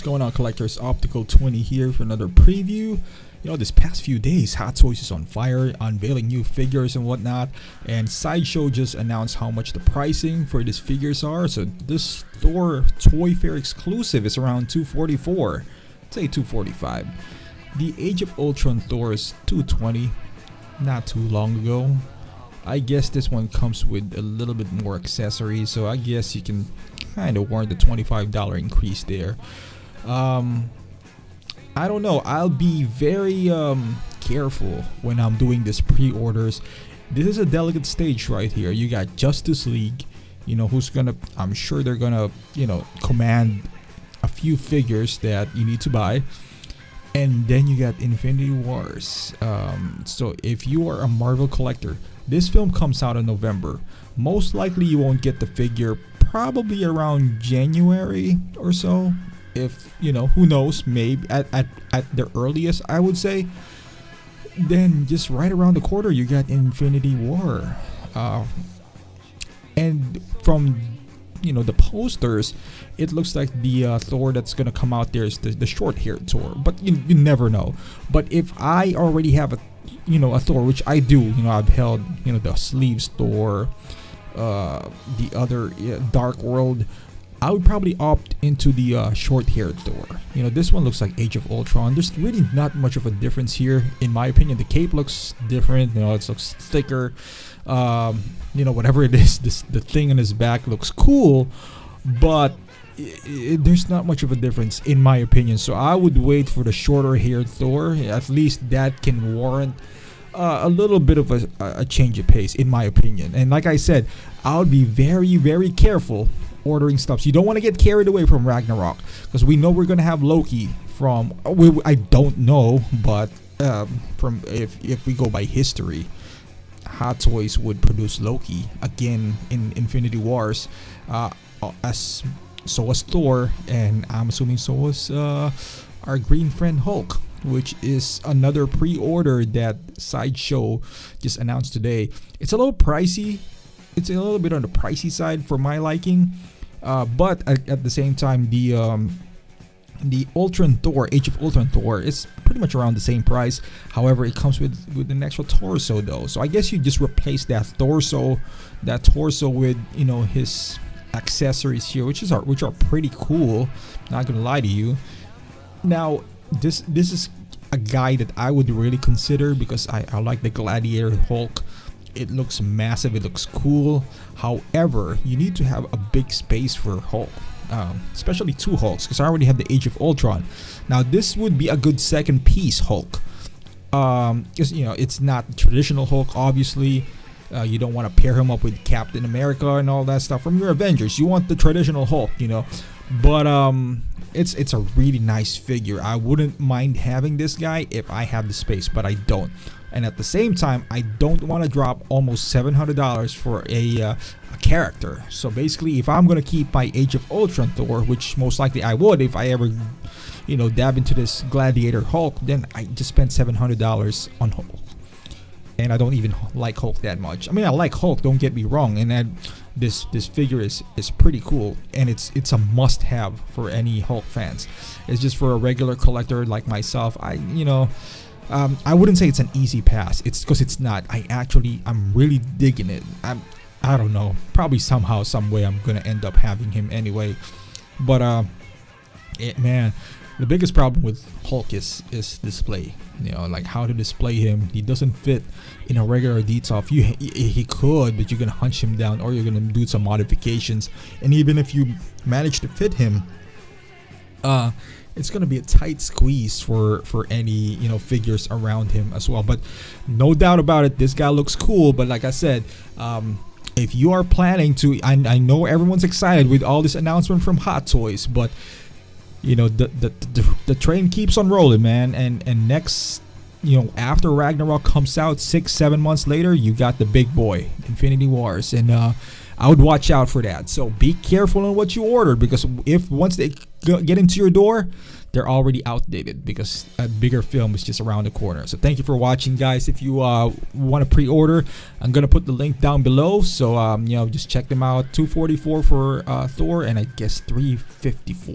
What's going on, collectors? Optical 20 here for another preview. This past few days, Hot Toys is on fire, unveiling new figures and whatnot. And Sideshow just announced how much the pricing for these figures are. So this Thor Toy Fair exclusive is around $244. Say $245. The Age of Ultron Thor is $220. Not too long ago. I guess this one comes with a little bit more accessories, so I guess you can kind of warrant the $25 increase there. I don't know. I'll be very careful when I'm doing this pre-orders. This is a delicate stage right here. You got Justice League, I'm sure they're gonna, command a few figures that you need to buy. And then you got Infinity Wars. So if you are a Marvel collector, this film comes out in November. Most likely you won't get the figure probably around January or so. If, who knows, maybe at the earliest, I would say. Then just right around the corner, you got Infinity War. And from, the posters, it looks like the Thor that's going to come out there is the short-haired Thor. But you never know. But if I already have a Thor, which I do, I've held, the sleeves Thor, the other Dark World, I would probably opt into the short-haired Thor. This one looks like Age of Ultron. There's really not much of a difference here, in my opinion. The cape looks different. It looks thicker. Whatever it is, the thing on his back looks cool, but there's not much of a difference, in my opinion. So I would wait for the shorter-haired Thor. At least that can warrant a little bit of a change of pace, in my opinion. And like I said, I would be very, very careful ordering stuff. So you don't want to get carried away from Ragnarok, because we know we're gonna have Loki from. I don't know, but from if we go by history, Hot Toys would produce Loki again in Infinity Wars, so was Thor, and I'm assuming so was our green friend Hulk, which is another pre-order that Sideshow just announced today. It's a little pricey. It's a little bit on the pricey side for my liking, but at the same time, the Ultron Thor, Age of Ultron Thor, is pretty much around the same price. However, it comes with an extra torso though, so I guess you just replace that torso with his accessories here, which are pretty cool. Not gonna lie to you. Now this is a guy that I would really consider, because I like the Gladiator Hulk. It looks massive, it looks cool. However, you need to have a big space for Hulk, especially two Hulks, because I already have the Age of Ultron. Now this would be a good second piece Hulk, because it's not traditional Hulk, obviously. You don't want to pair him up with Captain America and all that stuff from your Avengers. You want the traditional Hulk, but it's a really nice figure. I wouldn't mind having this guy if I have the space, but I don't. And at the same time, I don't want to drop almost $700 for a character. So basically, if I'm gonna keep my Age of Ultron Thor, which most likely I would if I ever dab into this Gladiator Hulk, then I just spent $700 on Hulk. And I don't even like Hulk that much. I mean, I like Hulk, don't get me wrong, and this figure is pretty cool, and it's a must-have for any Hulk fans. It's just for a regular collector like myself. I wouldn't say it's an easy pass. It's because it's not. I'm really digging it. I don't know. Probably somehow, some way, I'm gonna end up having him anyway. But man, the biggest problem with Hulk is display. Like how to display him. He doesn't fit in a regular detail. He could, but you're gonna hunch him down, or you're gonna do some modifications. And even if you manage to fit him, it's gonna be a tight squeeze for any figures around him as well. But no doubt about it, this guy looks cool. But like I said, if you are planning to, I know everyone's excited with all this announcement from Hot Toys, but the train keeps on rolling, man. And next, after Ragnarok comes out 6-7 months later, you got the big boy, Infinity Wars, and I would watch out for that. So be careful on what you order, because once they get into your door, they're already outdated, because a bigger film is just around the corner. So thank you for watching, guys. If you want to pre-order, I'm gonna put the link down below, so just check them out. $244 for Thor, and I guess $354